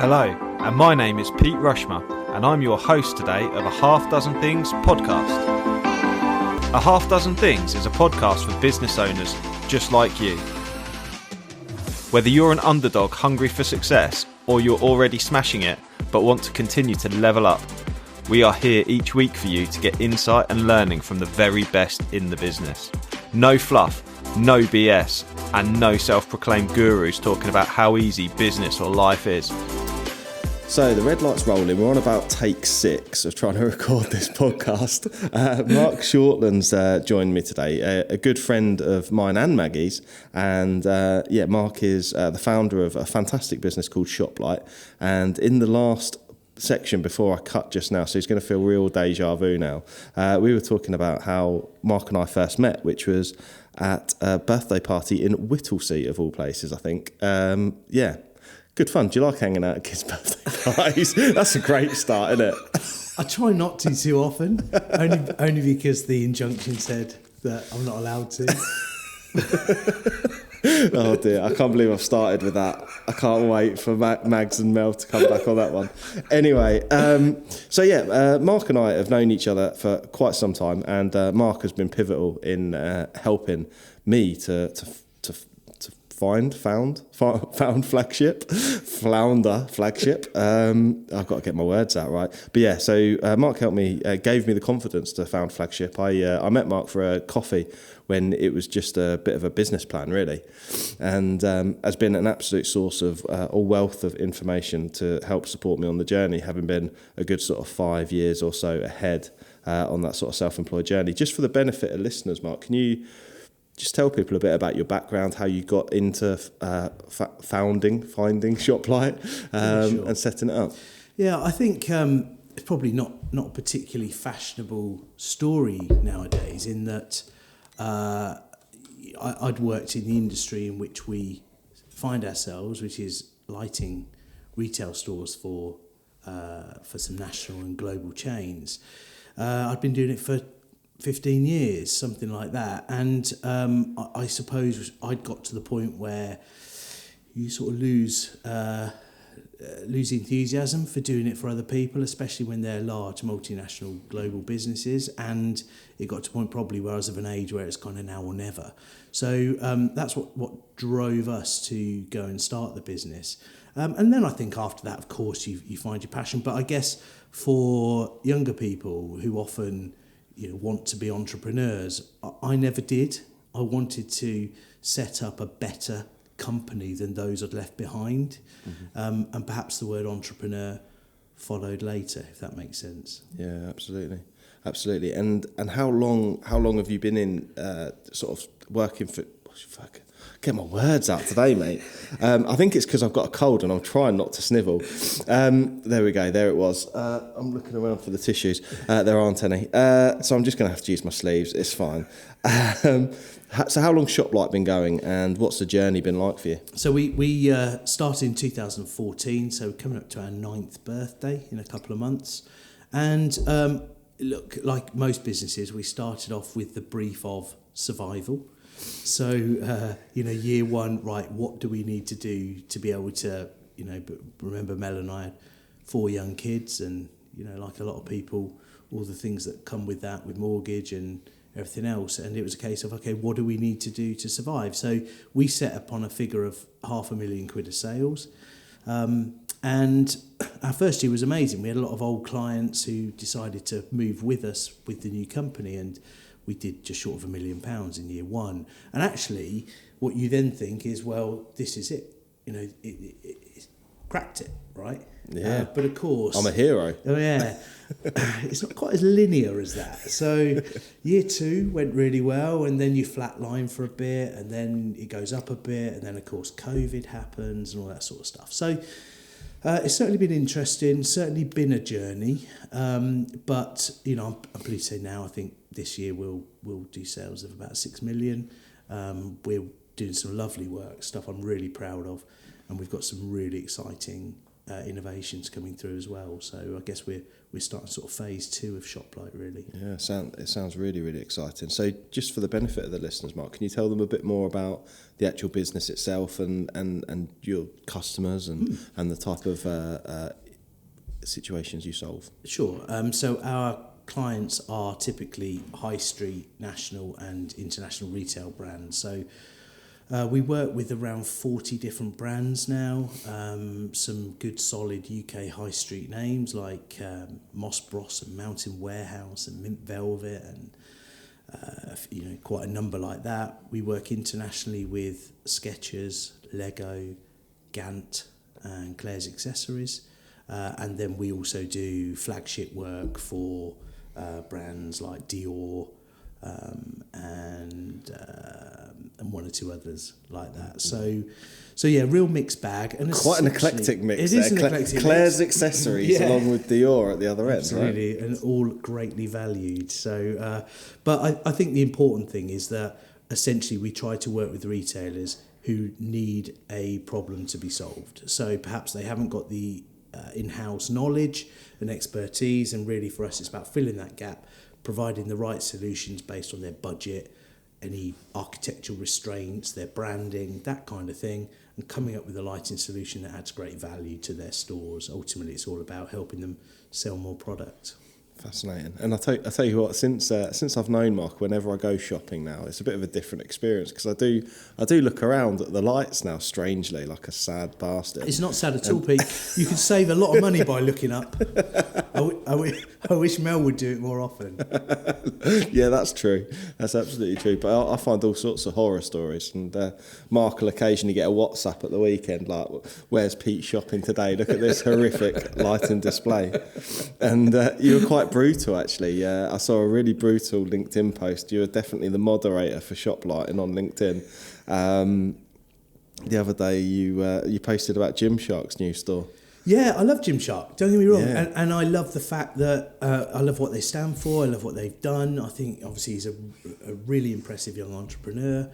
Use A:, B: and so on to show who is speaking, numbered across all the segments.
A: Hello, and my name is Pete Rushmer, and I'm your host today of A Half Dozen Things podcast. A Half Dozen Things is a podcast for business owners just like you. Whether you're an underdog hungry for success, or you're already smashing it but want to continue to level up, we are here each week for you to get insight and learning from the very best in the business. No fluff, no BS, and no self-proclaimed gurus talking about how easy business or life is.
B: So the red light's rolling. We're on about take 6 of trying to record this podcast. Mark Shortland's joined me today, a good friend of mine and Maggie's. And Mark is the founder of a fantastic business called Shoplight. And in the last section before I cut just now, so he's going to feel real deja vu now, we were talking about how Mark and I first met, which was at a birthday party in Whittlesea, of all places, I think. Good fun. Do you like hanging out at kids' birthday parties? That's a great start, isn't it?
C: I try not to too often, only because the injunction said that I'm not allowed to.
B: Oh dear, I can't believe I've started with that. I can't wait for Mags and Mel to come back on that one. Anyway, Mark and I have known each other for quite some time, and Mark has been pivotal in helping me to found flagship. I've got to get my words out right. But yeah, so Mark helped me, gave me the confidence to found flagship. I met Mark for a coffee when it was just a bit of a business plan, really, and has been an absolute source of a wealth of information to help support me on the journey, having been a good sort of 5 years or so ahead on that sort of self-employed journey. Just for the benefit of listeners, Mark, can you just tell people a bit about your background, how you got into finding Shoplight
C: Sure.
B: and setting it up?
C: Yeah, I think it's probably not a particularly fashionable story nowadays, in that I'd worked in the industry in which we find ourselves, which is lighting retail stores for some national and global chains. I'd been doing it for 15 years, something like that. And I suppose I'd got to the point where you sort of lose enthusiasm for doing it for other people, especially when they're large multinational global businesses. And it got to a point probably where I was of an age where it's kind of now or never. So that's what drove us to go and start the business. And then I think after that, of course, you find your passion. But I guess for younger people who often want to be entrepreneurs, I never did. I wanted to set up a better company than those I'd left behind. Mm-hmm. And perhaps the word entrepreneur followed later, if that makes sense.
B: Yeah, absolutely. And how long have you been in sort of working for? Get my words out today, mate. I think it's because I've got a cold and I'm trying not to snivel. There we go. There it was. I'm looking around for the tissues. There aren't any. So I'm just going to have to use my sleeves. It's fine. So how long's Shoplight been going, and what's the journey been like for you?
C: So we started in 2014, so we're coming up to our 9th birthday in a couple of months. And look, like most businesses, we started off with the brief of survival. So, year one, right, what do we need to do to be able to, remember Mel and I had 4 young kids, and, like a lot of people, all the things that come with that, with mortgage and everything else. And it was a case of, okay, what do we need to do to survive? So we set upon a figure of £500,000 of sales. And our first year was amazing. We had a lot of old clients who decided to move with us with the new company, and we did just short of £1 million in year one. And actually, what you then think is, well, this is it. It cracked it, right?
B: Yeah.
C: But of course,
B: I'm a hero.
C: Oh yeah, it's not quite as linear as that. So year 2 went really well, and then you flatline for a bit, and then it goes up a bit, and then of course COVID happens and all that sort of stuff. So it's certainly been interesting, certainly been a journey. But I'm pleased to say now, I think this year we'll do sales of about 6 million. We're doing some lovely work, stuff I'm really proud of, and we've got some really exciting innovations coming through as well. So I guess we're starting sort of phase 2 of Shoplight, really.
B: Yeah, it sounds really, really exciting. So just for the benefit of the listeners, Mark, can you tell them a bit more about the actual business itself and your customers and the type of situations you solve?
C: Sure. So our clients are typically high street, national and international retail brands. So we work with around 40 different brands now, some good solid UK high street names like Moss Bros and Mountain Warehouse and Mint Velvet and quite a number like that. We work internationally with Skechers, Lego, Gant and Claire's Accessories, and then we also do flagship work for brands like Dior and one or two others like that. So yeah, real mixed bag. And
B: quite an eclectic mix.
C: It is an eclectic
B: Claire's
C: mix.
B: Accessories along with Dior at the other end,
C: Absolutely, right? And all greatly valued. So, but I think the important thing is that essentially we try to work with retailers who need a problem to be solved. So perhaps they haven't got the in-house knowledge and expertise, and really for us it's about filling that gap, providing the right solutions based on their budget, any architectural restraints, their branding, that kind of thing, and coming up with a lighting solution that adds great value to their stores. Ultimately, it's all about helping them sell more product.
B: Fascinating. And I tell you what, since I've known Mark, whenever I go shopping now, it's a bit of a different experience, because I do look around at the lights now, strangely, like a sad bastard.
C: It's not sad at all, Pete. You can save a lot of money by looking up. I wish Mel would do it more often.
B: Yeah, that's true. That's absolutely true. But I find all sorts of horror stories, and Mark will occasionally get a WhatsApp at the weekend like, "Where's Pete shopping today? Look at this horrific lighting display." And you were quite brutal, actually. I saw a really brutal LinkedIn post. You were definitely the moderator for Shoplighting on LinkedIn. The other day, you posted about Gymshark's new store.
C: Yeah, I love Gymshark, don't get me wrong.
B: Yeah.
C: And I love the fact that I love what they stand for, I love what they've done. I think obviously he's a really impressive young entrepreneur.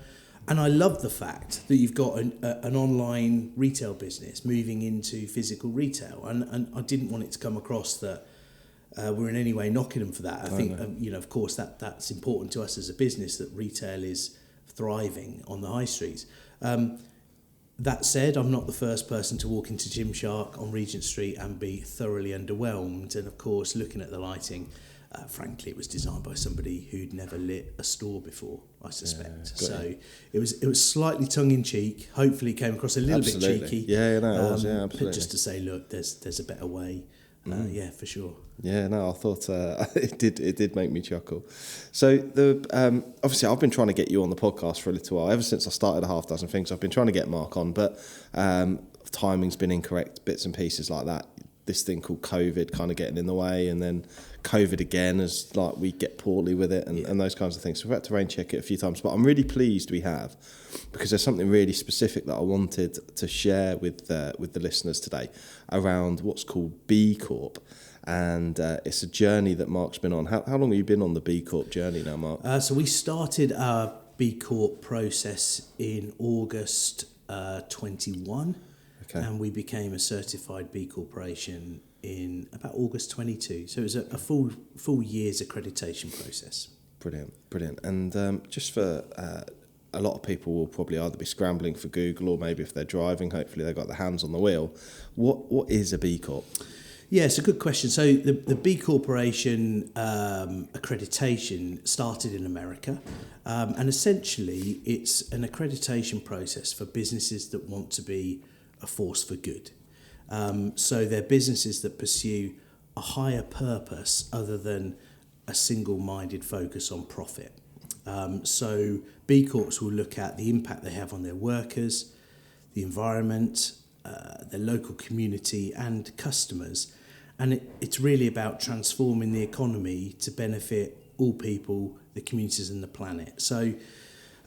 C: And I love the fact that you've got an online retail business moving into physical retail. And I didn't want it to come across that we're in any way knocking them for that. I think, of course, that's important to us as a business, that retail is thriving on the high streets. That said, I'm not the first person to walk into Gymshark on Regent Street and be thoroughly underwhelmed. And of course, looking at the lighting, frankly, it was designed by somebody who'd never lit a store before, I suspect.
B: Yeah,
C: so it was slightly tongue-in-cheek. Hopefully it came across a little bit cheeky.
B: Yeah, no, it was, absolutely.
C: But just to say, look, there's a better way. Yeah, for sure.
B: Yeah, no, I thought it did make me chuckle. So obviously I've been trying to get you on the podcast for a little while. Ever since I started a half dozen things, I've been trying to get Mark on, but timing's been incorrect, bits and pieces like that. This thing called COVID kind of getting in the way, and then COVID again as like we get poorly with it and those kinds of things. So we've had to rain check it a few times, but I'm really pleased we have, because there's something really specific that I wanted to share with the listeners today around what's called B-Corp. And it's a journey that Mark's been on. How long have you been on the B-Corp journey now, Mark?
C: So we started our B-Corp process in August 21. Okay. And we became a certified B Corporation in about August 22. So it was a full year's accreditation process.
B: Brilliant. And just for a lot of people will probably either be scrambling for Google, or maybe if they're driving, hopefully they've got their hands on the wheel. What is a B Corp?
C: Yeah, it's a good question. So the B Corporation accreditation started in America, and essentially it's an accreditation process for businesses that want to be a force for good. So they're businesses that pursue a higher purpose other than a single-minded focus on profit. So B Corps will look at the impact they have on their workers, the environment, their local community and customers. And it's really about transforming the economy to benefit all people, the communities and the planet. So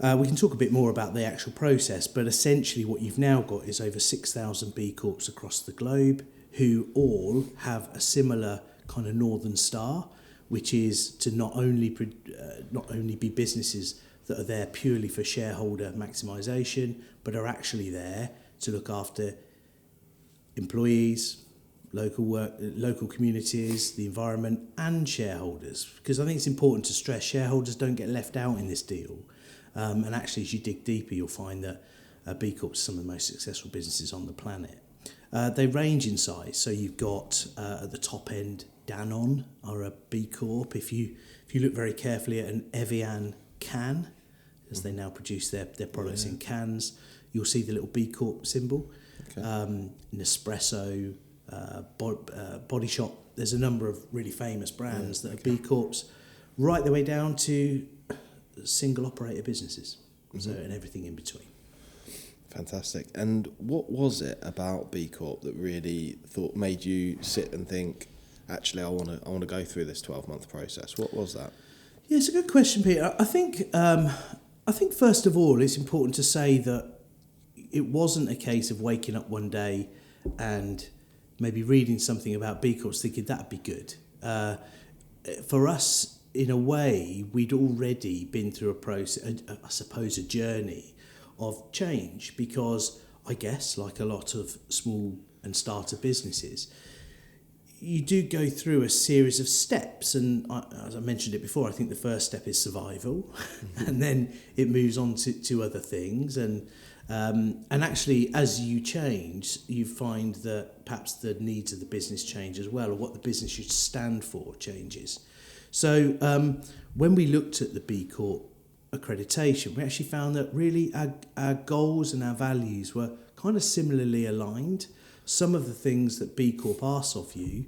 C: we can talk a bit more about the actual process, but essentially what you've now got is over 6,000 B Corps across the globe who all have a similar kind of northern star, which is to not only be businesses that are there purely for shareholder maximisation, but are actually there to look after employees, local communities, the environment, and shareholders. Because I think it's important to stress shareholders don't get left out in this deal. And actually, as you dig deeper, you'll find that B Corp is some of the most successful businesses on the planet. They range in size. So you've got at the top end, Danone are a B Corp. If you look very carefully at an Evian can, as they now produce their products in cans, you'll see the little B Corp symbol. Okay. Nespresso, Body Shop. There's a number of really famous brands that are B Corps, right the way down to single operator businesses. So and everything in between.
B: Fantastic. And what was it about B Corp that really made you sit and think, actually, I want to go through this 12-month process? What was that?
C: Yeah, it's a good question, Peter. I think first of all, it's important to say that it wasn't a case of waking up one day and maybe reading something about B Corps thinking that'd be good. For us, in a way, we'd already been through a process, I suppose, a journey of change, because I guess, like a lot of small and starter businesses, you do go through a series of steps, and as I mentioned it before, I think the first step is survival, and then it moves on to other things, and actually, as you change, you find that perhaps the needs of the business change as well, or what the business should stand for changes. So when we looked at the B Corp accreditation, we actually found that really our goals and our values were kind of similarly aligned. Some of the things that B Corp asks of you,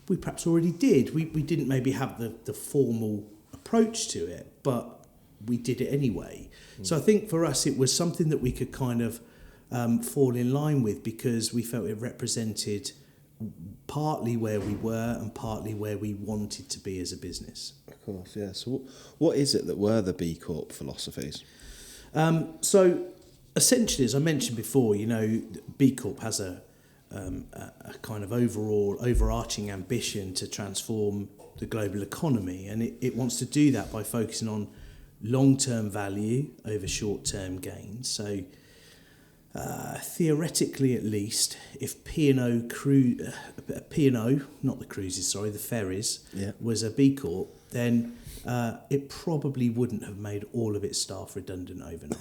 C: we perhaps already did. We didn't maybe have the formal approach to it, but we did it anyway. So I think for us it was something that we could kind of fall in line with, because we felt it represented partly where we were and partly where we wanted to be as a business.
B: Of course, yeah. So what is it that were the B Corp philosophies?
C: So essentially, as I mentioned before, B Corp has a kind of overarching ambition to transform the global economy, and it wants to do that by focusing on long-term value over short-term gains. So theoretically, at least, if P&O, not the cruises, sorry, the ferries, was a B Corp, then it probably wouldn't have made all of its staff redundant overnight.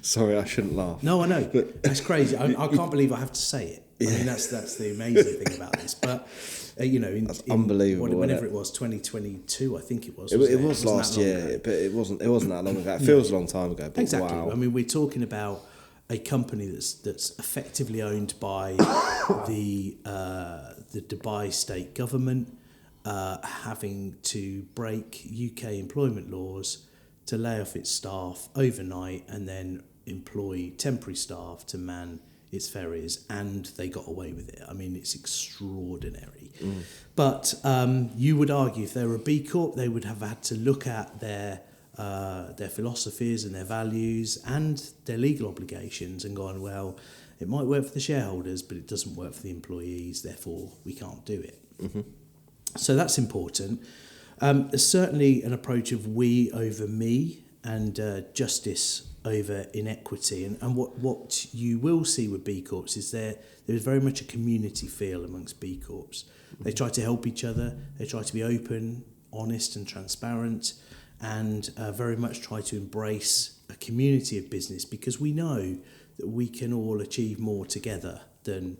B: Sorry, I shouldn't laugh.
C: No, I know. But that's crazy. I can't believe I have to say it. I mean, that's the amazing thing about this. But
B: that's unbelievable.
C: Whenever it was, 2022, I think it was.
B: It was last year, but it wasn't that long ago. It feels a long time ago. But
C: exactly.
B: Wow.
C: I mean, we're talking about a company that's effectively owned by the Dubai state government, having to break UK employment laws to lay off its staff overnight and then employ temporary staff to man its ferries, and they got away with it. I mean, it's extraordinary. But you would argue if they were a B Corp, they would have had to look at their philosophies and their values and their legal obligations and gone, well, it might work for the shareholders, but it doesn't work for the employees, therefore we can't do it. So that's important. There's certainly an approach of we over me and justice over inequity. And what you will see with B Corps is there's very much a community feel amongst B Corps. They try to help each other, they try to be open, honest and transparent, and very much try to embrace a community of business, because we know that we can all achieve more together than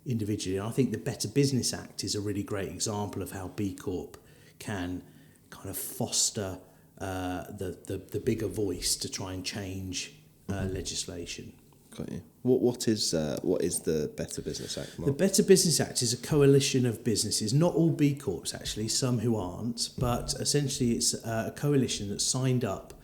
C: individually. And I think the Better Business Act is a really great example of how B Corp can kind of foster the bigger voice to try and change legislation.
B: Got you. What is the Better Business Act, Mark?
C: The Better Business Act is a coalition of businesses, not all B Corps actually, some who aren't, but essentially it's a coalition that signed up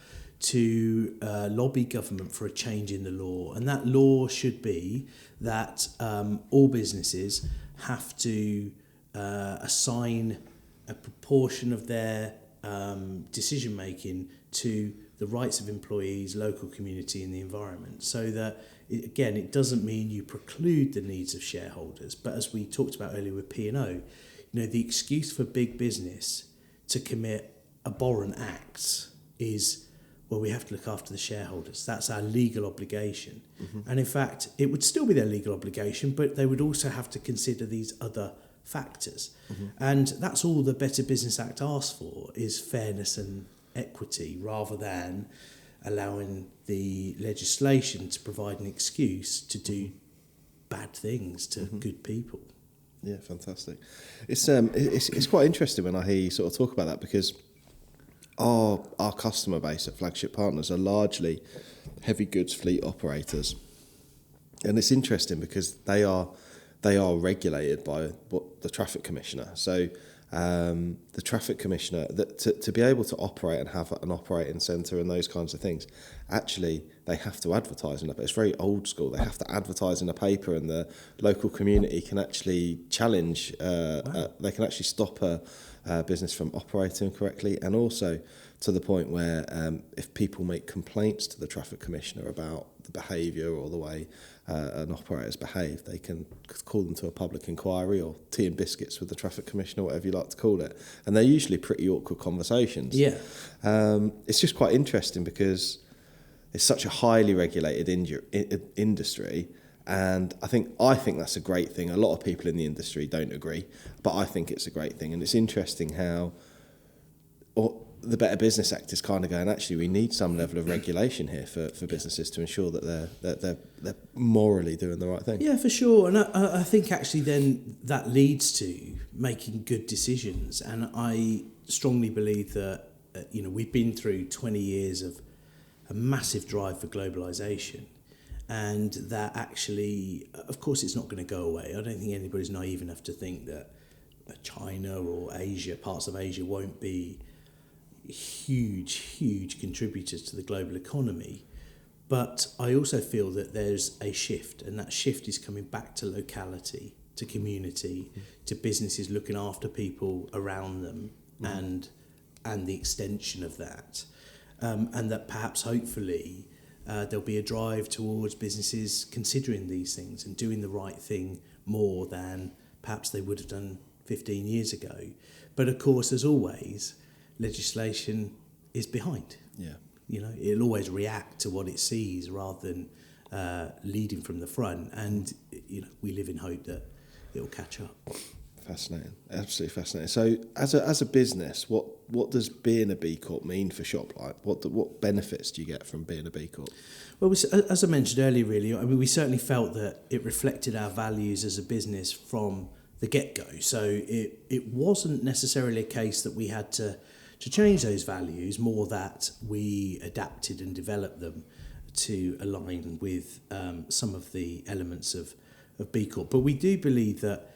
C: to lobby government for a change in the law. And that law should be that all businesses have to assign a proportion of their decision making to the rights of employees, local community and the environment, so that it doesn't mean you preclude the needs of shareholders, but as we talked about earlier with P&O, the excuse for big business to commit abhorrent acts is well, we have to look after the shareholders. That's our legal obligation. And in fact, it would still be their legal obligation, but they would also have to consider these other factors. And that's all the Better Business Act asks for, is fairness and equity, rather than allowing the legislation to provide an excuse to do bad things to good people.
B: Yeah, fantastic. It's quite interesting when I hear you sort of talk about that, because our customer base at Flagship Partners are largely heavy goods fleet operators, and it's interesting because they are regulated by the Traffic Commissioner. So the Traffic Commissioner, to be able to operate and have an operating centre and those kinds of things, actually they have to advertise in a paper. It's very old school. They have to advertise in a paper, and the local community can actually challenge. They can actually stop a business from operating correctly, and also to the point where if people make complaints to the Traffic Commissioner about the behaviour or the way an operator's behaved, they can call them to a public inquiry, or tea and biscuits with the Traffic Commissioner, whatever you like to call it. And they're usually pretty awkward conversations.
C: Yeah.
B: It's just quite interesting because it's such a highly regulated industry, and I think that's a great thing. A lot of people in the industry don't agree, but I think it's a great thing. And it's interesting how the Better Business Act is kind of going, actually, we need some level of regulation here for businesses to ensure that they're morally doing the right thing.
C: Yeah, for sure. And I think actually then that leads to making good decisions. And I strongly believe that, we've been through 20 years of a massive drive for globalisation. And that actually, of course, it's not going to go away. I don't think anybody's naive enough to think that China or Asia, parts of Asia, won't be huge contributors to the global economy. But I also feel that there's a shift, and that shift is coming back to locality, to community, to businesses looking after people around them, and the extension of that. And that perhaps, hopefully, there'll be a drive towards businesses considering these things and doing the right thing more than perhaps they would have done 15 years ago. But of course, as always, legislation is behind.
B: Yeah.
C: It'll always react to what it sees rather than leading from the front. And, we live in hope that it'll catch up.
B: Fascinating, absolutely fascinating. So, as a business, what does being a B Corp mean for Shoplight? What benefits do you get from being a B Corp?
C: Well, as I mentioned earlier, really, we certainly felt that it reflected our values as a business from the get-go. So it wasn't necessarily a case that we had to change those values, more that we adapted and developed them to align with some of the elements of B Corp. But we do believe that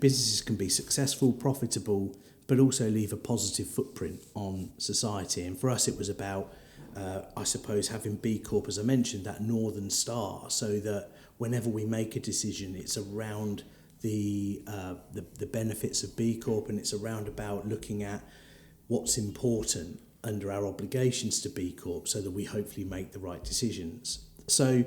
C: businesses can be successful, profitable, but also leave a positive footprint on society. And for us, it was about, I suppose, having B Corp, as I mentioned, that northern star, so that whenever we make a decision, it's around the benefits of B Corp, and it's around about looking at what's important under our obligations to B Corp, so that we hopefully make the right decisions. So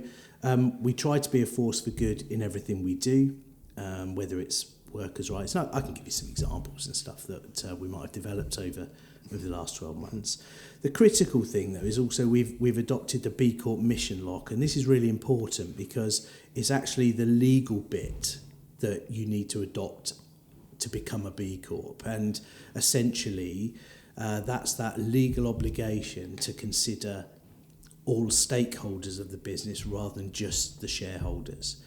C: we try to be a force for good in everything we do, whether it's workers' rights. Now, I can give you some examples and stuff that we might have developed over the last 12 months. The critical thing, though, is also we've adopted the B Corp mission lock, and this is really important because it's actually the legal bit that you need to adopt to become a B Corp. And essentially, that's that legal obligation to consider all stakeholders of the business rather than just the shareholders.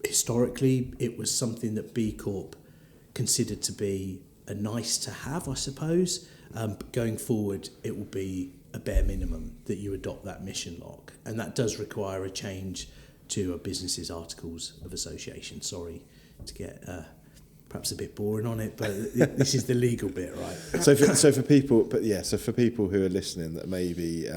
C: Historically, it was something that B Corp considered to be a nice to have, I suppose. But going forward, it will be a bare minimum that you adopt that mission lock. And that does require a change to a business's articles of association. Sorry to get perhaps a bit boring on it, but this is the legal bit, right?
B: So for people who are listening that maybe,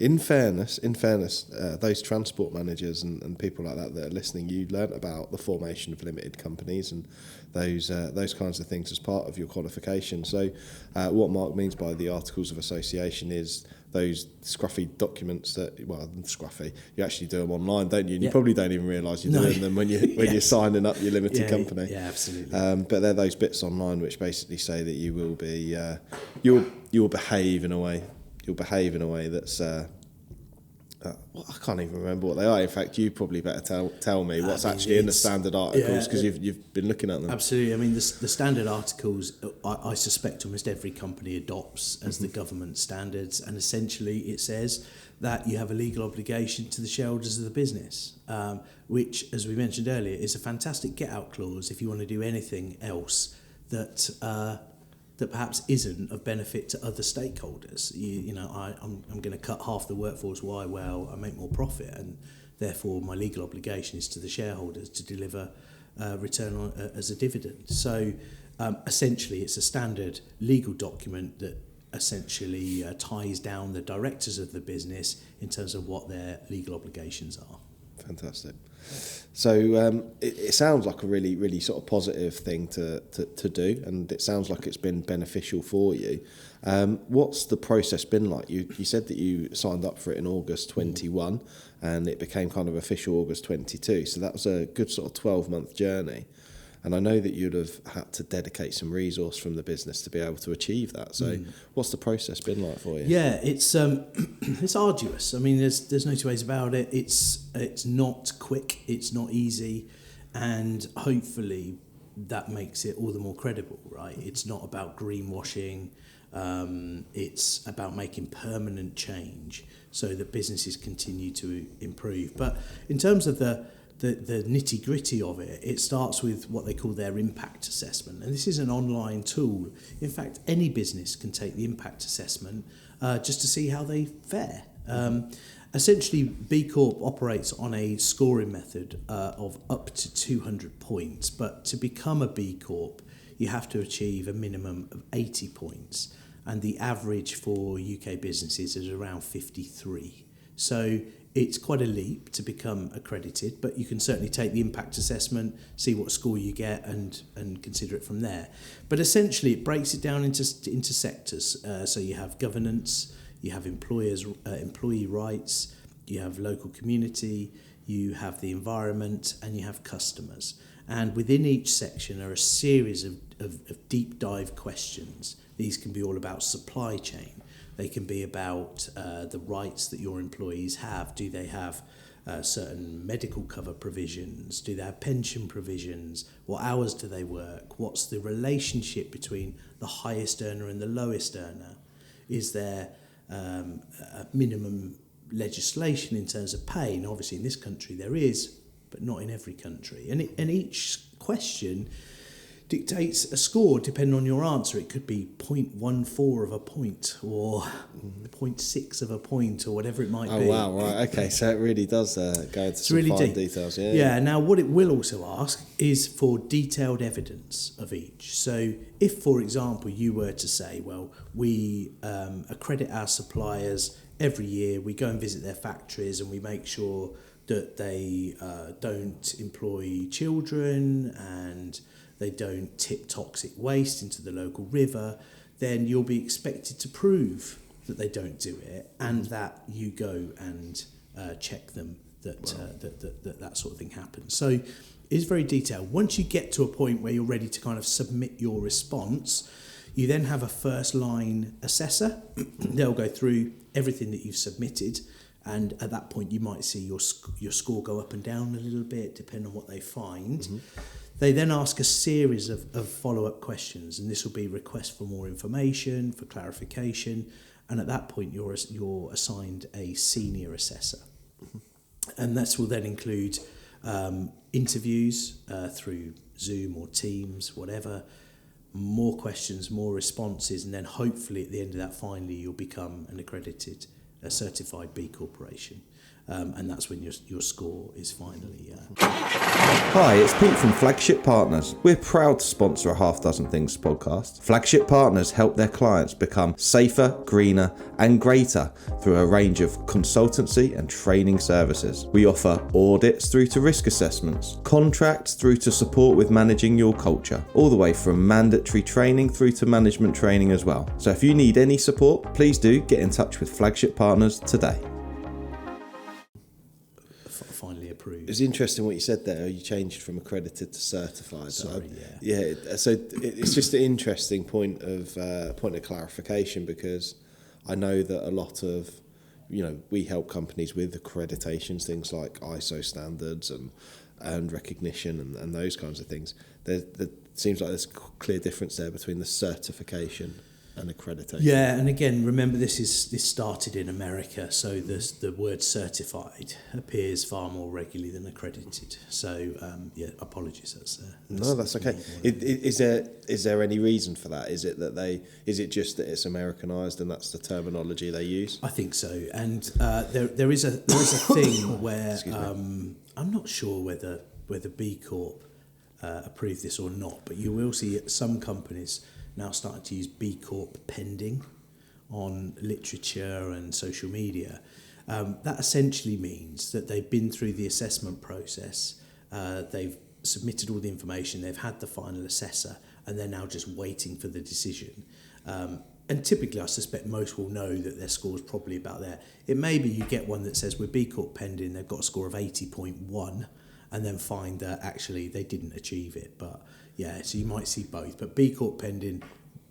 B: in fairness, those transport managers and people like that are listening, you learnt about the formation of limited companies and those kinds of things as part of your qualification. So what Mark means by the articles of association is those scruffy documents you actually do them online, don't you? And you probably don't even realise you're doing them when you're signing up your limited company.
C: Yeah, absolutely.
B: But they're those bits online which basically say that you will be, you'll behave in a way you'll behave in a way that's well, I can't even remember what they are. In fact, you probably better tell me what's actually in the standard articles, because you've been looking at them.
C: Absolutely. I mean, the standard articles, I suspect almost every company adopts as the government standards, and essentially it says that you have a legal obligation to the shareholders of the business, which, as we mentioned earlier, is a fantastic get-out clause if you want to do anything else that perhaps isn't of benefit to other stakeholders. I'm going to cut half the workforce. Why? Well, I make more profit, and therefore my legal obligation is to the shareholders to deliver return on as a dividend. So essentially, it's a standard legal document that essentially ties down the directors of the business in terms of what their legal obligations are.
B: Fantastic. So it sounds like a really, really sort of positive thing to do, and it sounds like it's been beneficial for you. What's the process been like? You said that you signed up for it in August 21, and it became kind of official August 22. So that was a good sort of 12-month journey. And I know that you'd have had to dedicate some resource from the business to be able to achieve that. So what's the process been like for you?
C: Yeah, it's it's arduous. I mean, there's no two ways about it. It's not quick, it's not easy, and hopefully that makes it all the more credible, right? It's not about greenwashing. It's about making permanent change so that businesses continue to improve. But in terms of the nitty-gritty of it, it starts with what they call their impact assessment. And this is an online tool. In fact, any business can take the impact assessment just to see how they fare. Essentially, B-Corp operates on a scoring method of up to 200 points. But to become a B-Corp, you have to achieve a minimum of 80 points. And the average for UK businesses is around 53. So it's quite a leap to become accredited, but you can certainly take the impact assessment, see what score you get, and consider it from there. But essentially, it breaks it down into sectors. So you have governance, you have employee rights, you have local community, you have the environment, and you have customers. And within each section are a series of deep dive questions. These can be all about supply chain. They can be about the rights that your employees have. Do they have certain medical cover provisions? Do they have pension provisions? What hours do they work? What's the relationship between the highest earner and the lowest earner? Is there a minimum legislation in terms of pay? And obviously in this country there is, but not in every country. And each question dictates a score depending on your answer. It could be 0.14 of a point or 0.6 of a point or whatever it might be.
B: Oh, wow, right, okay, so it really does go into some
C: really
B: fine
C: deep.
B: details.
C: Yeah, now what it will also ask is for detailed evidence of each. So if, for example, you were to say, well, we accredit our suppliers every year, we go and visit their factories and we make sure that they don't employ children and they don't tip toxic waste into the local river, then you'll be expected to prove that they don't do it and that you go and check them that sort of thing happens. So it's very detailed. Once you get to a point where you're ready to kind of submit your response, you then have a first line assessor. They'll go through everything that you've submitted, and at that point you might see your score go up and down a little bit depending on what they find. Mm-hmm. They then ask a series of follow-up questions, and this will be requests for more information, for clarification, and at that point you're assigned a senior assessor. Mm-hmm. And this will then include interviews through Zoom or Teams, whatever, more questions, more responses, and then hopefully at the end of that, finally, you'll become an accredited, certified B Corporation. And that's when your score is finally...
B: Hi, it's Pete from Flagship Partners. We're proud to sponsor a Half Dozen Things podcast. Flagship Partners help their clients become safer, greener and greater through a range of consultancy and training services. We offer audits through to risk assessments, contracts through to support with managing your culture, all the way from mandatory training through to management training as well. So if you need any support, please do get in touch with Flagship Partners today.
C: Finally approved.
B: It's interesting what you said there. You changed from accredited to certified.
C: Sorry,
B: yeah. So it's just an interesting point of clarification, because I know that a lot of, we help companies with accreditations, things like ISO standards and recognition and those kinds of things. There seems like there's a clear difference there between the certification and accreditation.
C: Yeah, and again, remember this started in America, so the word certified appears far more regularly than accredited. So apologies.
B: That's okay. Is there any reason for that? Is it just that it's Americanized and that's the terminology they use?
C: I think so, and there is a thing where I'm not sure whether B-Corp approve this or not, but you will see some companies now starting to use B-Corp pending on literature and social media. That essentially means that they've been through the assessment process, they've submitted all the information, they've had the final assessor, and they're now just waiting for the decision. And typically, I suspect most will know that their score is probably about there. It may be you get one that says we're B-Corp pending, they've got a score of 80.1, and then find that actually they didn't achieve it. But yeah, so you might see both. But B-Corp pending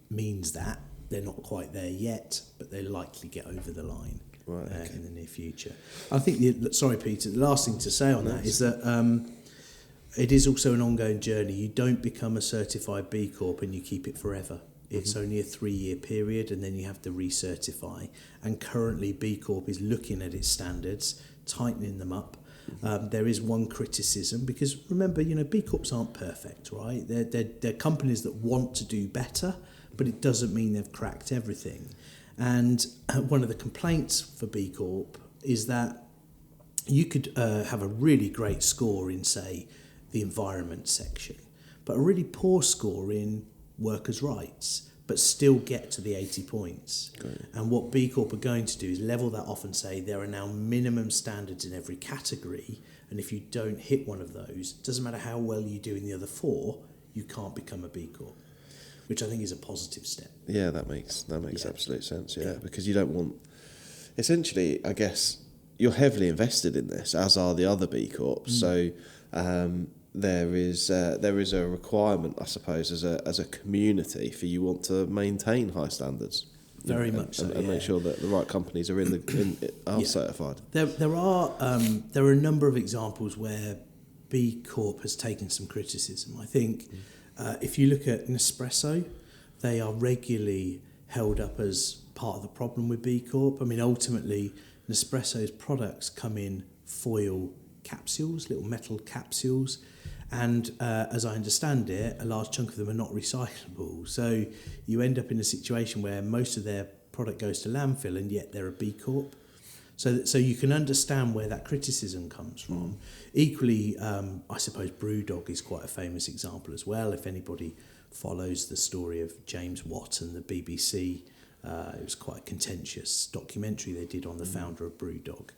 C: means that they're not quite there yet, but they likely get over the line in the near future. I think, sorry Peter, the last thing to say on that is that it is also an ongoing journey. You don't become a certified B-Corp and you keep it forever. It's only a 3-year period and then you have to recertify. And currently B-Corp is looking at its standards, tightening them up. There is one criticism because remember, B-Corps aren't perfect, right? They're companies that want to do better, but it doesn't mean they've cracked everything. And one of the complaints for B-Corp is that you could have a really great score in, say, the environment section, but a really poor score in workers' rights, but still get to the 80 points. Great. And what B-Corp are going to do is level that off and say there are now minimum standards in every category, and if you don't hit one of those, it doesn't matter how well you do in the other 4, you can't become a B-Corp, which I think is a positive step.
B: Yeah, that makes absolute sense, because you don't want... Essentially, I guess, you're heavily invested in this, as are the other B-Corps, so... There is a requirement, I suppose, as a community for you want to maintain high standards.
C: Very much so,
B: and make sure that the right companies are certified.
C: There are a number of examples where B Corp has taken some criticism. I think if you look at Nespresso, they are regularly held up as part of the problem with B Corp. I mean, ultimately, Nespresso's products come in foil capsules, little metal capsules, and as I understand it, a large chunk of them are not recyclable. So you end up in a situation where most of their product goes to landfill, and yet they're a B Corp. So you can understand where that criticism comes from. Equally, I suppose BrewDog is quite a famous example as well. If anybody follows the story of James Watt and the BBC, it was quite a contentious documentary they did on the founder of BrewDog.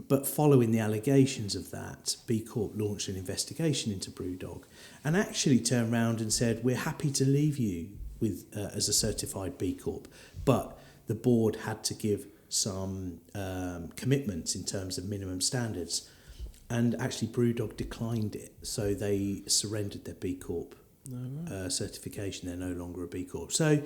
C: But following the allegations of that, B Corp launched an investigation into BrewDog and actually turned around and said, we're happy to leave you with as a certified B Corp. But the board had to give some commitments in terms of minimum standards. And actually BrewDog declined it. So they surrendered their B Corp certification. They're no longer a B Corp. So,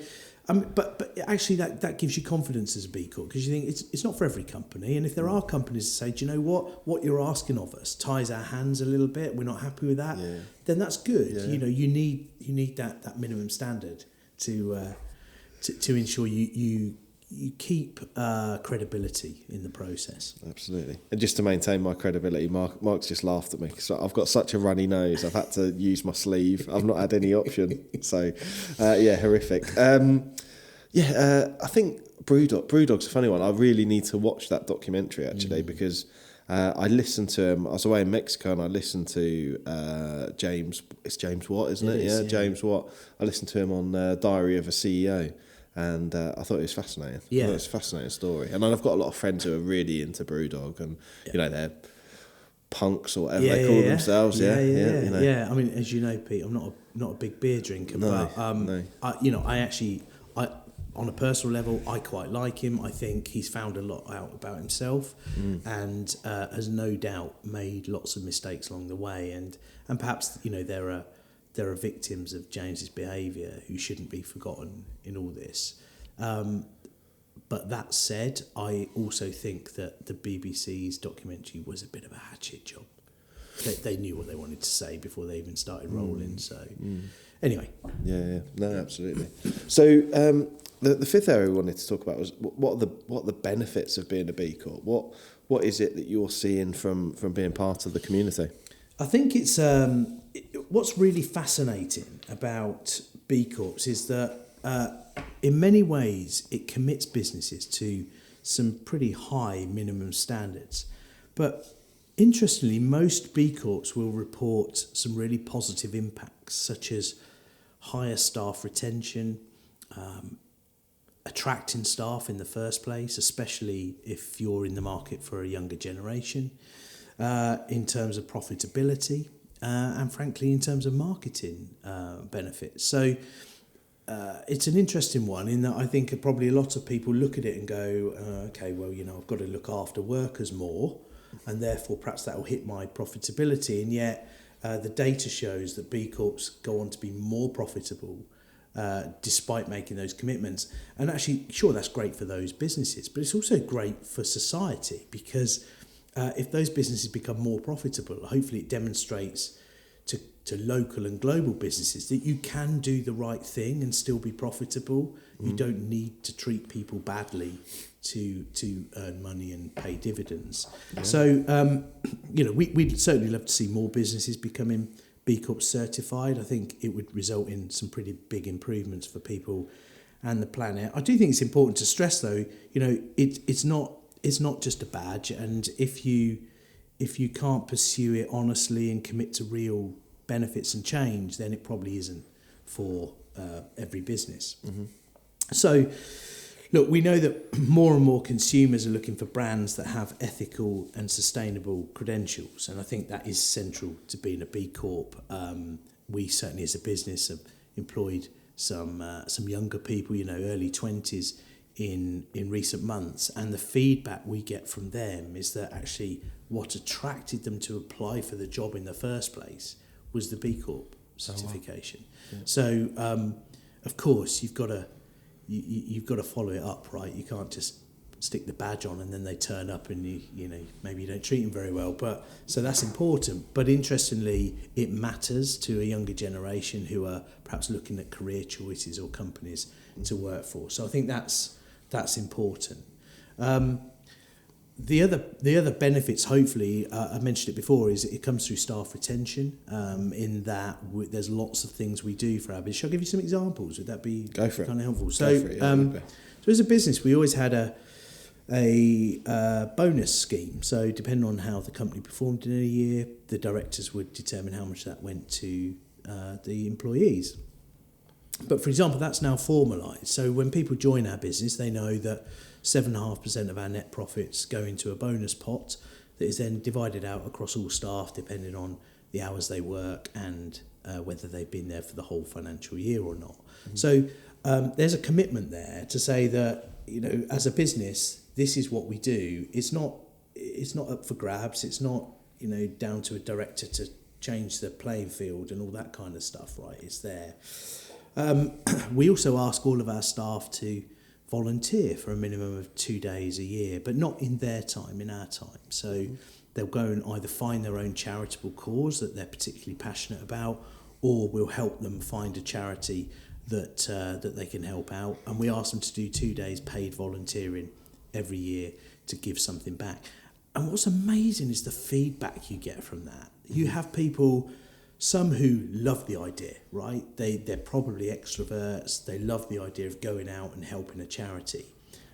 C: but actually that gives you confidence as a B Corp, because you think it's not for every company. And if there are companies that say, do you know what you're asking of us ties our hands a little bit, we're not happy with that, then that's good. Yeah. You need that minimum standard to ensure you keep credibility in the process.
B: Absolutely. And just to maintain my credibility, Mark's just laughed at me. So I've got such a runny nose. I've had to use my sleeve. I've not had any option. So, horrific. I think BrewDog's a funny one. I really need to watch that documentary, actually, because I listened to him. I was away in Mexico and I listened to James Watt, isn't it? Yeah, James Watt. I listened to him on Diary of a CEO. And I thought it was fascinating.
C: Yeah.
B: I thought it was a fascinating story. And I've got a lot of friends who are really into BrewDog, and they're punks or whatever they call themselves. Yeah.
C: I mean, as you know, Pete, I'm not a big beer drinker, but I on a personal level, I quite like him. I think he's found a lot out about himself, and has no doubt made lots of mistakes along the way, and perhaps there are victims of James's behaviour who shouldn't be forgotten in all this. But that said, I also think that the BBC's documentary was a bit of a hatchet job. They knew what they wanted to say before they even started rolling. So anyway.
B: Yeah, no, absolutely. So the fifth area we wanted to talk about was what are the benefits of being a B Corp? What is it that you're seeing from being part of the community?
C: I think it's what's really fascinating about B Corps is that in many ways it commits businesses to some pretty high minimum standards. But interestingly, most B Corps will report some really positive impacts, such as higher staff retention, attracting staff in the first place, especially if you're in the market for a younger generation, in terms of profitability, and frankly in terms of marketing benefits. So it's an interesting one in that I think probably a lot of people look at it and go, okay, well, I've got to look after workers more, and therefore perhaps that will hit my profitability. And yet the data shows that B Corps go on to be more profitable despite making those commitments. And actually, sure, that's great for those businesses, but it's also great for society, because if those businesses become more profitable, hopefully it demonstrates to local and global businesses that you can do the right thing and still be profitable. You don't need to treat people badly to earn money and pay dividends. Yeah. So, we'd certainly love to see more businesses becoming B Corp certified. I think it would result in some pretty big improvements for people and the planet. I do think it's important to stress, though, it's not just a badge, and if you can't pursue it honestly and commit to real benefits and change, then it probably isn't for every business. Mm-hmm. So, look, we know that more and more consumers are looking for brands that have ethical and sustainable credentials, and I think that is central to being a B Corp. We certainly, as a business, have employed some younger people, early 20s in recent months, and the feedback we get from them is that actually what attracted them to apply for the job in the first place was the B Corp certification. Oh, wow. Yeah. So, of course, you've got to follow it up, right? You can't just stick the badge on and then they turn up and maybe you don't treat them very well. But so that's important. But interestingly, it matters to a younger generation who are perhaps looking at career choices or companies to work for. So I think that's important. The other benefits, hopefully, I mentioned it before, is it comes through staff retention. In that there's lots of things we do for our business. Shall I give you some examples? Would that be kind of helpful? So as a business, we always had a bonus scheme. So depending on how the company performed in a year, the directors would determine how much that went to the employees. But for example, that's now formalised. So when people join our business, they know that 7.5% of our net profits go into a bonus pot that is then divided out across all staff depending on the hours they work and whether they've been there for the whole financial year or not. Mm-hmm. So there's a commitment there to say that, as a business, this is what we do. It's not up for grabs. It's not, down to a director to change the playing field and all that kind of stuff, right? It's there. We also ask all of our staff to volunteer for a minimum of 2 days a year, but not in their time, in our time. So they'll go and either find their own charitable cause that they're particularly passionate about, or we'll help them find a charity that they can help out. And we ask them to do 2 days paid volunteering every year to give something back. And what's amazing is the feedback you get from that. You have people, some who love the idea, right? They're probably extroverts. They love the idea of going out and helping a charity.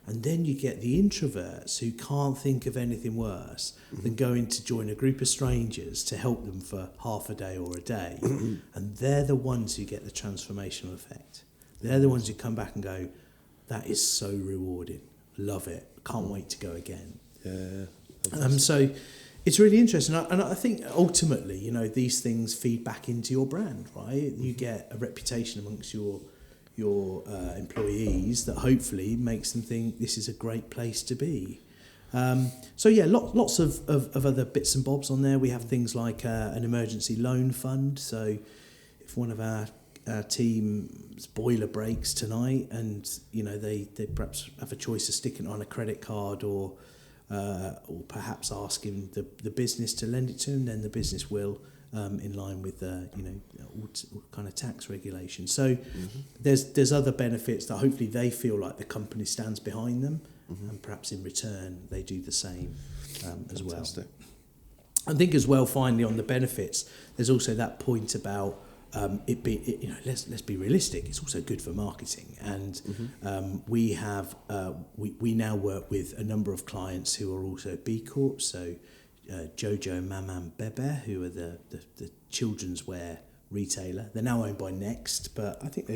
C: And then you get the introverts who can't think of anything worse than going to join a group of strangers to help them for half a day or a day. And they're the ones who get the transformational effect. They're the ones who come back and go, that is so rewarding. Love it. Can't wait to go again.
B: Yeah.
C: So it's really interesting. And I think ultimately, these things feed back into your brand, right? You get a reputation amongst your employees that hopefully makes them think this is a great place to be. Lots of other bits and bobs on there. We have things like an emergency loan fund. So if one of our our team's boiler breaks tonight, and they perhaps have a choice of sticking it on a credit card or perhaps asking the business to lend it to them. Then the business will, in line with all kind of tax regulations. So there's other benefits that hopefully they feel like the company stands behind them, and perhaps in return they do the same as well. I think as well, finally, on the benefits, there's also that point about let's be realistic. It's also good for marketing, and we now work with a number of clients who are also B-Corp. So Jojo, Mamam, Bebe, who are the children's wear retailer. They're now owned by Next, but I think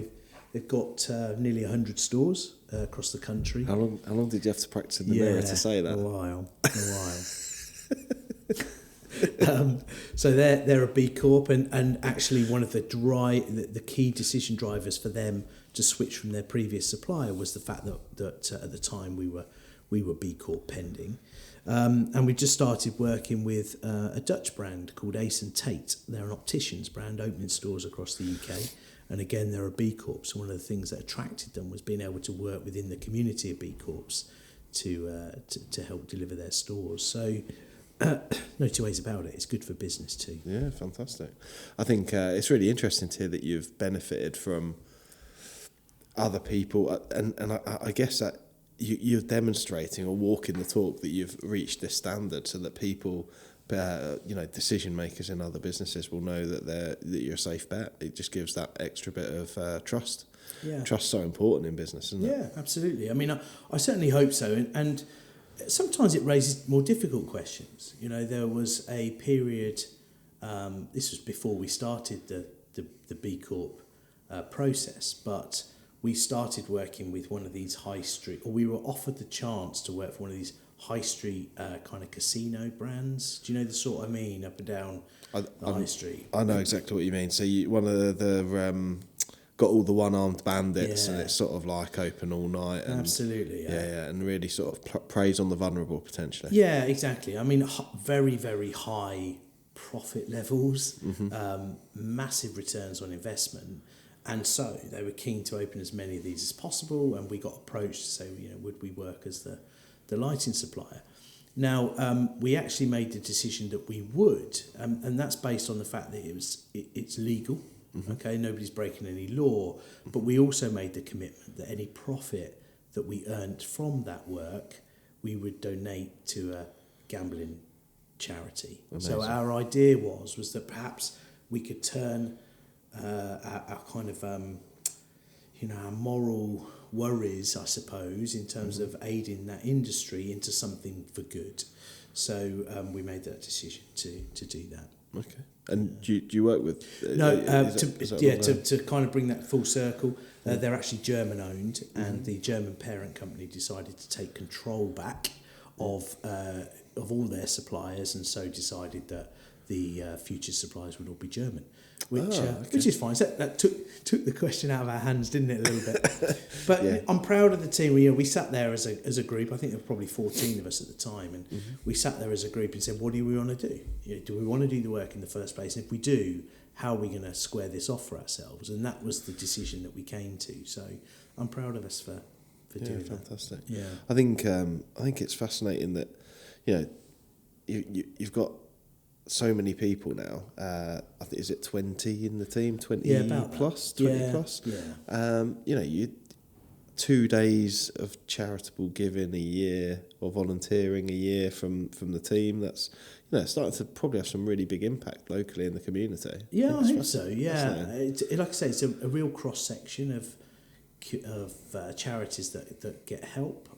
C: they've got nearly 100 stores across the country.
B: How long did you have to practice in the mirror to say that?
C: A while. So they're a B Corp, and actually one of the key decision drivers for them to switch from their previous supplier was the fact that at the time we were B Corp pending, and we just started working with a Dutch brand called Ace and Tate. They're an opticians brand opening stores across the UK, and again they're a B Corp. So one of the things that attracted them was being able to work within the community of B Corps to help deliver their stores. So. No two ways about it. It's good for business too.
B: Yeah, fantastic. I think it's really interesting to hear that you've benefited from other people, and I guess that you're demonstrating or walking the talk that you've reached this standard, so that people, decision makers in other businesses will know that you're a safe bet. It just gives that extra bit of trust. Yeah. Trust's so important in business, isn't it?
C: Yeah, absolutely. I mean, I certainly hope so, and sometimes it raises more difficult questions. There was a period, this was before we started the B Corp process, but we started working with one of these high street, or we were offered the chance to work for one of these high street kind of casino brands. Do you know the sort I mean, up and down the high street?
B: I know exactly what you mean. So one of the got all the one-armed bandits, and it's sort of like open all night. And,
C: absolutely,
B: yeah, and really sort of preys on the vulnerable potentially.
C: Yeah, exactly. I mean, very, very high profit levels, massive returns on investment, and so they were keen to open as many of these as possible. And we got approached to say, would we work as the lighting supplier? Now, we actually made the decision that we would, and that's based on the fact that it's legal. Okay, nobody's breaking any law, but we also made the commitment that any profit that we earned from that work, we would donate to a gambling charity. Amazing. So our idea was that perhaps we could turn our kind of our moral worries, I suppose, in terms of aiding that industry into something for good. So we made that decision to do that.
B: Okay. And do you work with...
C: to kind of bring that full circle, they're actually German owned, and the German parent company decided to take control back of all their suppliers, and so decided that the future suppliers would all be German, which is fine. So that took the question out of our hands, didn't it, a little bit? But I'm proud of the team. We sat there as a group. I think there were probably 14 of us at the time, and we sat there as a group and said, what do we want to do? Do we want to do the work in the first place? And if we do, how are we going to square this off for ourselves? And that was the decision that we came to. So I'm proud of us for doing that.
B: Fantastic.
C: Yeah,
B: I think it's fascinating that you've got so many people now. I think, is it 20 in the team? 20 plus? 20 plus?
C: Yeah.
B: You 2 days of charitable giving a year, or volunteering a year from the team. That's starting to probably have some really big impact locally in the community.
C: Yeah, I think so. Yeah, like I say, it's a real cross section of charities that get help.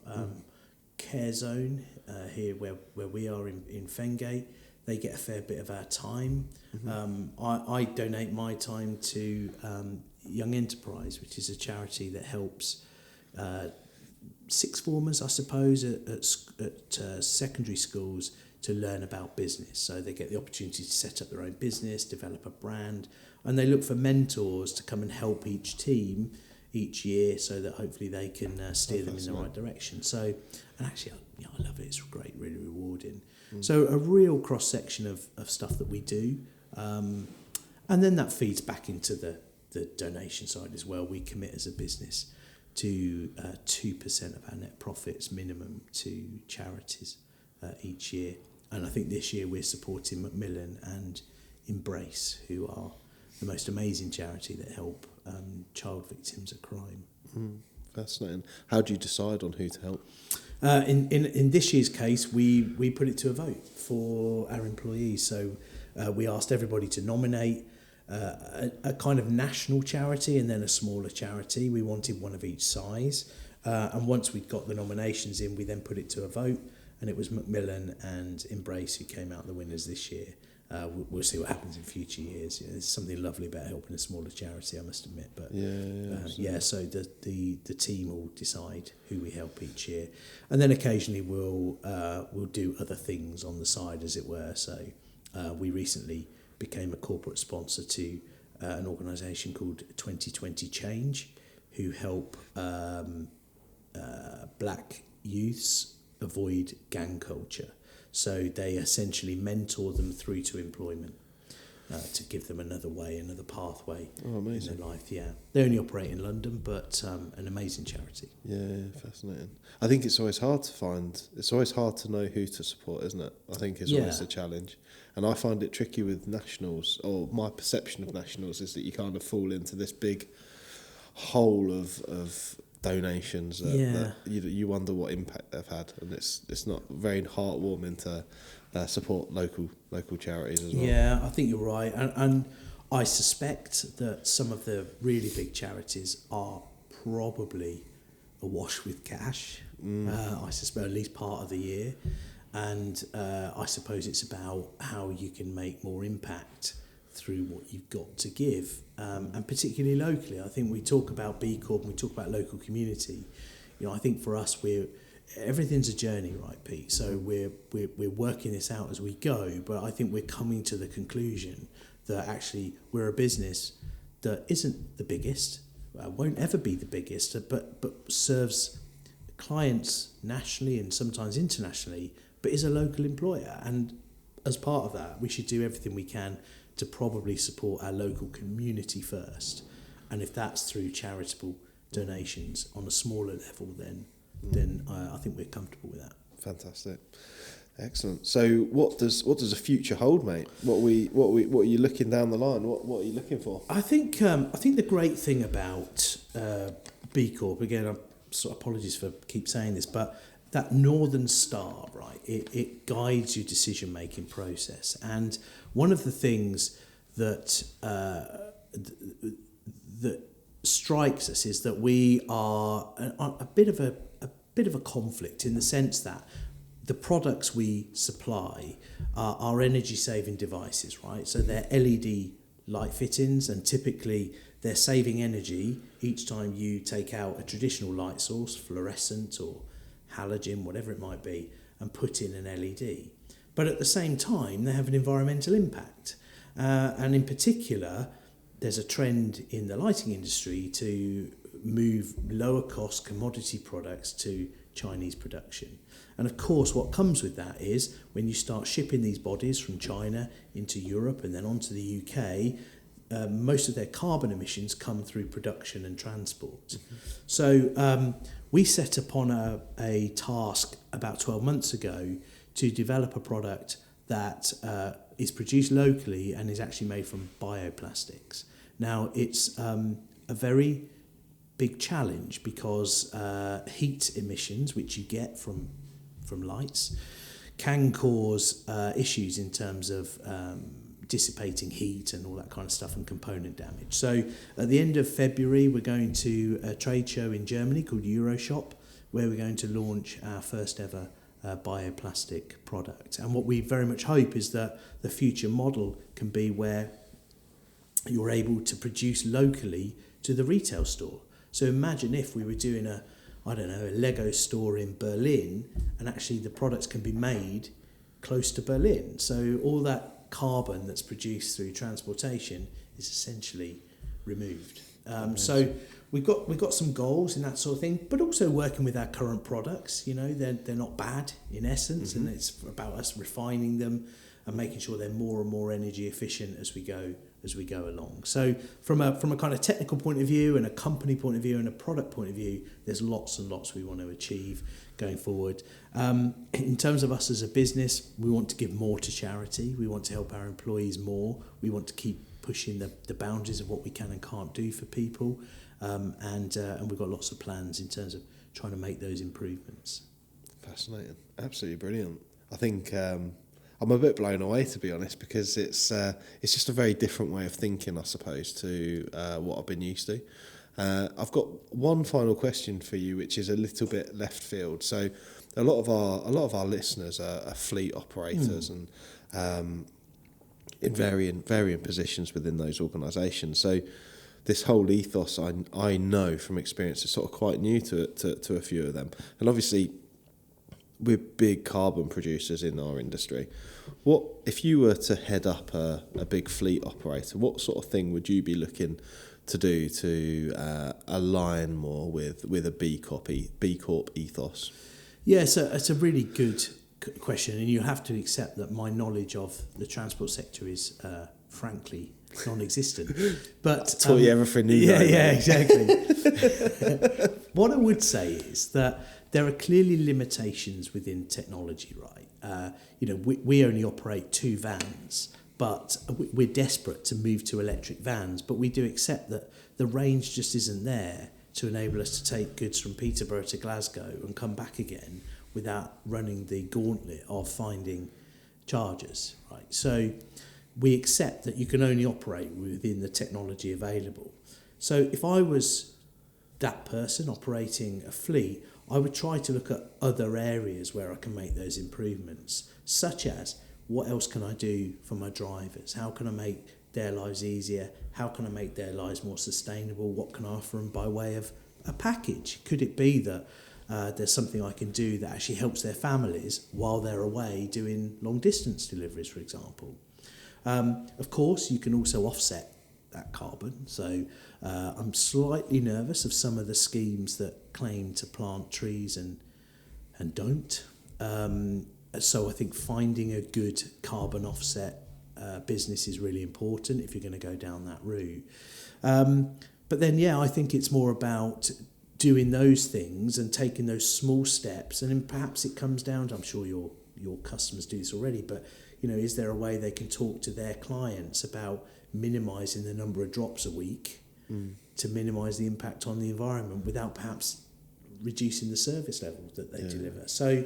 C: Care Zone here where we are in Fengate, they get a fair bit of our time. I donate my time to Young Enterprise, which is a charity that helps sixth formers, I suppose, at secondary schools to learn about business. So they get the opportunity to set up their own business, develop a brand, and they look for mentors to come and help each team each year, so that hopefully they can steer them in the right direction. So, and actually, I love it. It's great, really rewarding. So a real cross section of stuff that we do, and then that feeds back into the the donation side as well. We commit as a business to 2% of our net profits minimum to charities each year. And I think this year we're supporting Macmillan and Embrace, who are the most amazing charity that help child victims of crime.
B: Fascinating. How do you decide on who to help?
C: In this year's case, we put it to a vote for our employees. So we asked everybody to nominate a kind of national charity and then a smaller charity. We wanted one of each size. And once we'd got the nominations in, we then put it to a vote. And it was Macmillan and Embrace who came out the winners this year. We'll see what happens in future years. There's something lovely about helping a smaller charity, I must admit. But so the team will decide who we help each year, and then occasionally we'll do other things on the side, as it were. So we recently became a corporate sponsor to an organisation called 2020 Change, who help black youths avoid gang culture. So they essentially mentor them through to employment to give them another way, another pathway in their life. Yeah, they only operate in London, but an amazing charity.
B: Yeah, fascinating. I think it's always hard to find. It's always hard to know who to support, isn't it? I think it's always a challenge, and I find it tricky with nationals. Or my perception of nationals is that you kind of fall into this big hole of donations that you wonder what impact they've had, and it's not very heartwarming to support local charities as well.
C: Yeah, I think you're right, and I suspect that some of the really big charities are probably awash with cash. I suspect at least part of the year, and I suppose it's about how you can make more impact through what you've got to give, and particularly locally. I think we talk about B-Corp and we talk about local community. I think for us, everything's a journey, right, Pete? So we're working this out as we go, but I think we're coming to the conclusion that actually we're a business that isn't the biggest, won't ever be the biggest, but serves clients nationally and sometimes internationally, but is a local employer. And as part of that, we should do everything we can to probably support our local community first, and if that's through charitable donations on a smaller level, then I think we're comfortable with that.
B: Fantastic, excellent. So, what does a future hold, mate? What are you looking down the line? What are you looking for?
C: I think the great thing about B-Corp, again, I'm apologies for keep saying this, but that Northern Star, right? It guides your decision-making process, and one of the things that that strikes us is that we are a bit of a conflict, in the sense that the products we supply are energy-saving devices, right? So they're LED light fittings, and typically they're saving energy each time you take out a traditional light source, fluorescent or halogen, whatever it might be, and put in an LED. But at the same time, they have an environmental impact. And in particular, there's a trend in the lighting industry to move lower cost commodity products to Chinese production. And of course, what comes with that is when you start shipping these bodies from China into Europe and then onto the UK, most of their carbon emissions come through production and transport. Mm-hmm. So we set upon a task about 12 months ago to develop a product that is produced locally and is actually made from bioplastics. Now, it's a very big challenge because heat emissions, which you get from lights, can cause issues in terms of dissipating heat and all that kind of stuff, and component damage. So at the end of February, we're going to a trade show in Germany called Euroshop, where we're going to launch our first ever bioplastic product. And what we very much hope is that the future model can be where you're able to produce locally to the retail store. So imagine if we were doing a Lego store in Berlin, and actually the products can be made close to Berlin. So all that carbon that's produced through transportation is essentially removed. So we've got some goals in that sort of thing, but also working with our current products. They're not bad in essence, mm-hmm. and it's about us refining them and making sure they're more and more energy efficient as we go as we go along. So from a kind of technical point of view and a company point of view and a product point of view, there's lots and lots we want to achieve going forward. In terms of us as a business, we want to give more to charity. We want to help our employees more. We want to keep pushing the boundaries of what we can and can't do for people. And we've got lots of plans in terms of trying to make those improvements.
B: Fascinating. Absolutely brilliant. I think I'm a bit blown away, to be honest, because it's just a very different way of thinking, I suppose, to what I've been used to. I've got one final question for you, which is a little bit left field. So, a lot of our listeners are fleet operators and in varying positions within those organisations. So, this whole ethos, I know from experience, is sort of quite new to a few of them, and obviously, we're big carbon producers in our industry. What if you were to head up a big fleet operator? What sort of thing would you be looking to do to align more with a B-Corp ethos?
C: Yeah, so it's a really good question, and you have to accept that my knowledge of the transport sector is, frankly, non-existent. But
B: taught you everything you know.
C: Yeah, exactly. What I would say is that there are clearly limitations within technology, right? We only operate 2 vans, but we're desperate to move to electric vans, but we do accept that the range just isn't there to enable us to take goods from Peterborough to Glasgow and come back again without running the gauntlet of finding chargers, right? So we accept that you can only operate within the technology available. So if I was that person operating a fleet, I would try to look at other areas where I can make those improvements, such as what else can I do for my drivers? How can I make their lives easier? How can I make their lives more sustainable? What can I offer them by way of a package? Could it be that there's something I can do that actually helps their families while they're away doing long distance deliveries, for example? Of course, you can also offset that carbon. So I'm slightly nervous of some of the schemes that claim to plant trees and don't. So I think finding a good carbon offset business is really important if you're going to go down that route. But then, I think it's more about doing those things and taking those small steps. And then perhaps it comes down to, I'm sure your customers do this already, but is there a way they can talk to their clients about minimising the number of drops a week to minimise the impact on the environment without perhaps reducing the service level that they deliver? So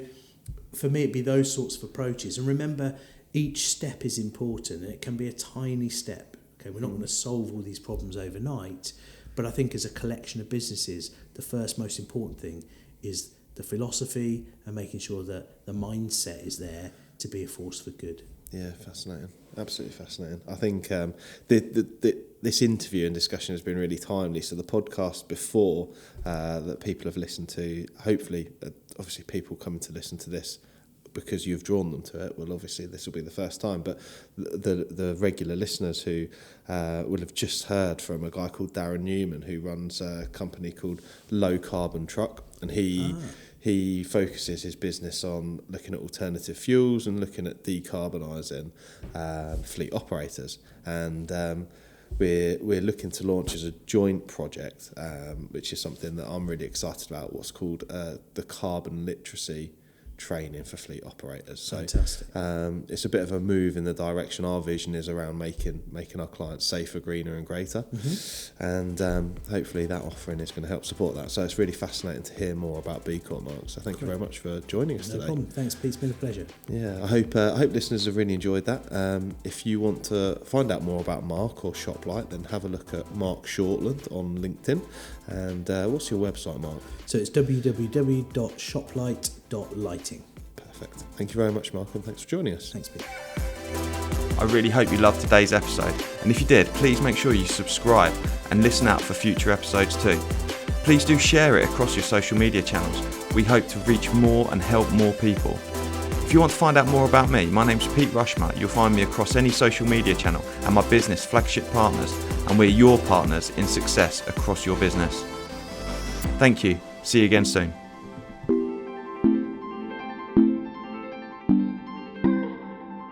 C: for me, it'd be those sorts of approaches. And remember, each step is important, and it can be a tiny step. Okay, we're not going to solve all these problems overnight, but I think as a collection of businesses, the first most important thing is the philosophy and making sure that the mindset is there to be a force for good.
B: Yeah, fascinating. Absolutely fascinating. I think this interview and discussion has been really timely. So the podcast before that people have listened to, hopefully, obviously people coming to listen to this because you've drawn them to it. Well, obviously this will be the first time, but the regular listeners who will have just heard from a guy called Darren Newman, who runs a company called Low Carbon Truck, and he focuses his business on looking at alternative fuels and looking at decarbonising fleet operators. And we're looking to launch as a joint project, which is something that I'm really excited about, what's called the carbon literacy training for fleet operators. So
C: fantastic.
B: It's a bit of a move in the direction our vision is around making our clients safer, greener and greater. And hopefully that offering is going to help support that. So it's really fascinating to hear more about B-Corp, Mark. So thank you very much for joining us today.
C: No problem. Thanks, Pete. It's been a pleasure.
B: Yeah, I hope listeners have really enjoyed that. If you want to find out more about Mark or Shoplight, then have a look at Mark Shortland on LinkedIn. And what's your website, Mark?
C: So it's www.shoplight.lighting.
B: Perfect. Thank you very much, Mark, and thanks for joining us.
C: Thanks, Pete.
A: I really hope you loved today's episode, and if you did, please make sure you subscribe and listen out for future episodes too. Please do share it across your social media channels. We hope to reach more and help more people. If you want to find out more about me, my name's Pete Rushmer. You'll find me across any social media channel and my business, Flagship Partners, and we're your partners in success across your business. Thank you. See you again soon.